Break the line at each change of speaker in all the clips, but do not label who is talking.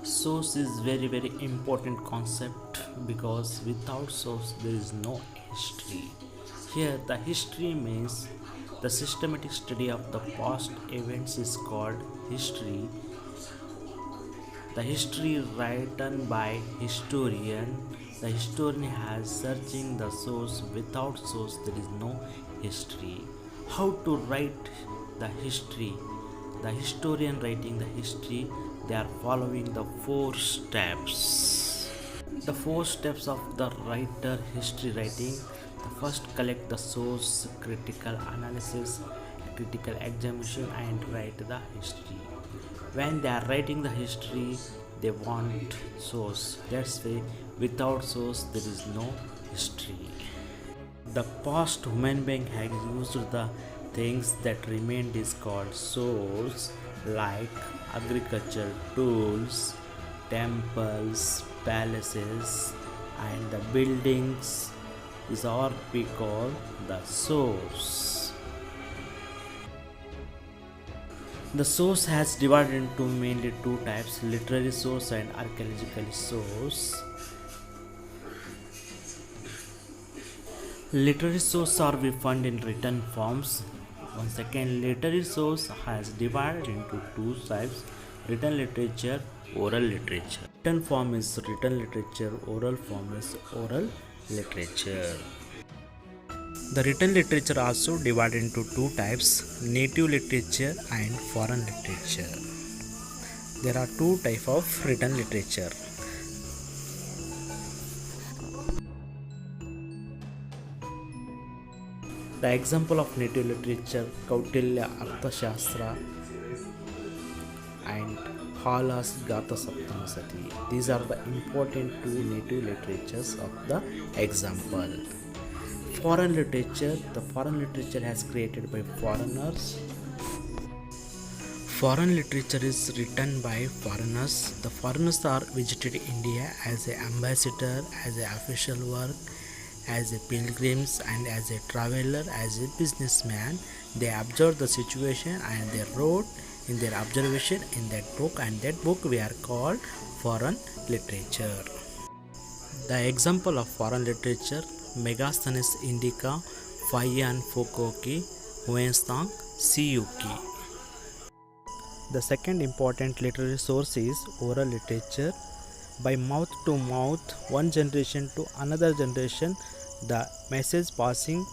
Source is very important concept because without source there is no history. Here the history means the systematic study of the past events is called history. The history written by historian. The historian has searching the source. Without source there is no history. How to write the history? The historian writing the history, they are following the four steps. The four steps of the writer history writing. The first, collect the source, critical analysis, critical examination, and write the history. When they are writing the history, they want source. That's why without source there is no history. The past human being has used the things that remained is called source, like agriculture tools, temples, palaces, and the buildings is all we call the source. The source has divided into mainly two types, literary source and archaeological source. Literary source are we found in written forms. One second, literary source has divided into two types, written literature, oral literature. Written form is written literature, oral form is oral literature. The written literature also divided into two types, native literature and foreign literature. There are two types of written literature. The example of native literature, Kautilya Arthashastra and Hala's Gatha Saptamasati. These are the important two native literatures of the example. Foreign literature, the foreign literature has created by foreigners. Foreign literature is written by foreigners. The foreigners are visited India as an ambassador, as an official work, as a pilgrims, and as a traveler, as a businessman. They observed the situation and they wrote in their observation in that book, and that book we are called foreign literature. The example of foreign literature, Megasthenes Indica, Fayan Fukoki, Huensang, Siyuki. The second important literary source is oral literature. By mouth to mouth, one generation to another generation, the message passing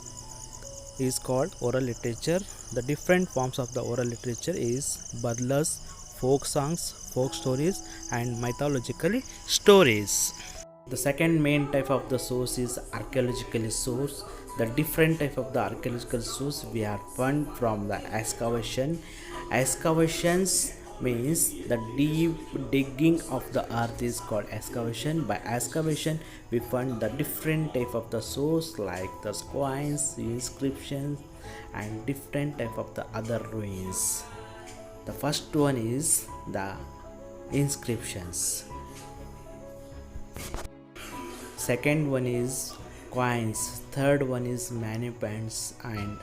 is called oral literature. The different forms of the oral literature is badlas, folk songs, folk stories, and mythological stories. The second main type of the source is archaeological source. The different type of the archaeological source we are found from the excavation. Excavations means the deep digging of the earth is called excavation. By excavation we find the different type of the source like the coins, inscriptions, and different type of the other ruins. The first one is the inscriptions. Second one is coins, third one is monuments, and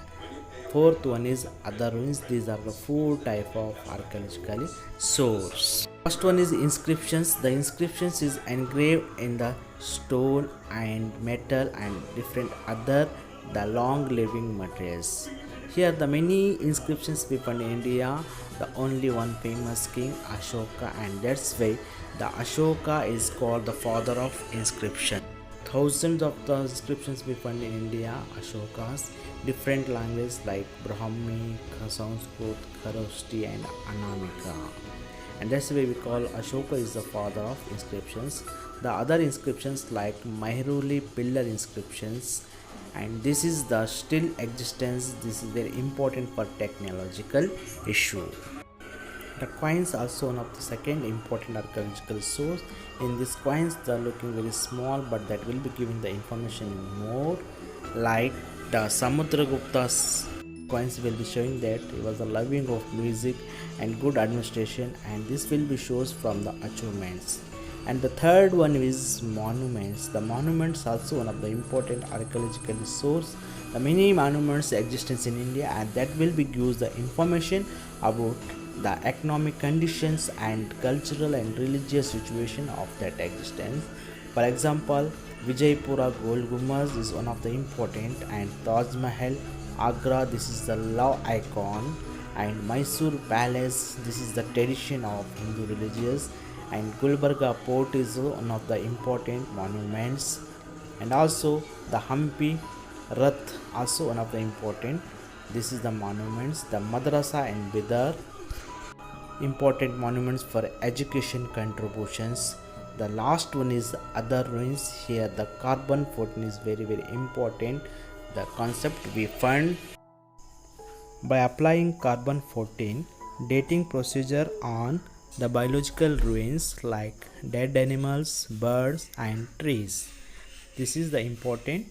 fourth one is other ruins. These are the four type of archaeological source. First one is inscriptions. The inscriptions is engraved in the stone and metal and different other the long living materials. Here the many inscriptions we find in India. The only one famous king Ashoka, and that's why the Ashoka is called the father of inscription. Thousands of the inscriptions we find in India, Ashokas, different languages like Brahmi, Sanskrit, Kharosthi, and Anamika. And that's why we call Ashoka is the father of inscriptions. The other inscriptions like Mehruli pillar inscriptions, and this is the still existence. This is very important for technological issue. The coins also one of the second important archaeological source. In these coins they are looking very small, but that will be giving the information more. Like the Samudragupta's coins will be showing that he was a loving of music and good administration, and this will be shows from the achievements. And the third one is monuments. The monuments also one of the important archaeological source. The many monuments existence in India, and that will be gives the information about the economic conditions and cultural and religious situation of that existence. For example, Vijaypura Gold Gumbaz is one of the important, and Taj Mahal, Agra, this is the love icon, and Mysore Palace, this is the tradition of Hindu religious, and Gulbarga Port is one of the important monuments, and also the Hampi Rath, also one of the important. This is the monuments, the Madrasa and Bidar, important monuments for education contributions. The last one is other ruins. Here the carbon 14 is very important. The concept we find by applying carbon 14 dating procedure on the biological ruins like dead animals, birds and trees. This is the important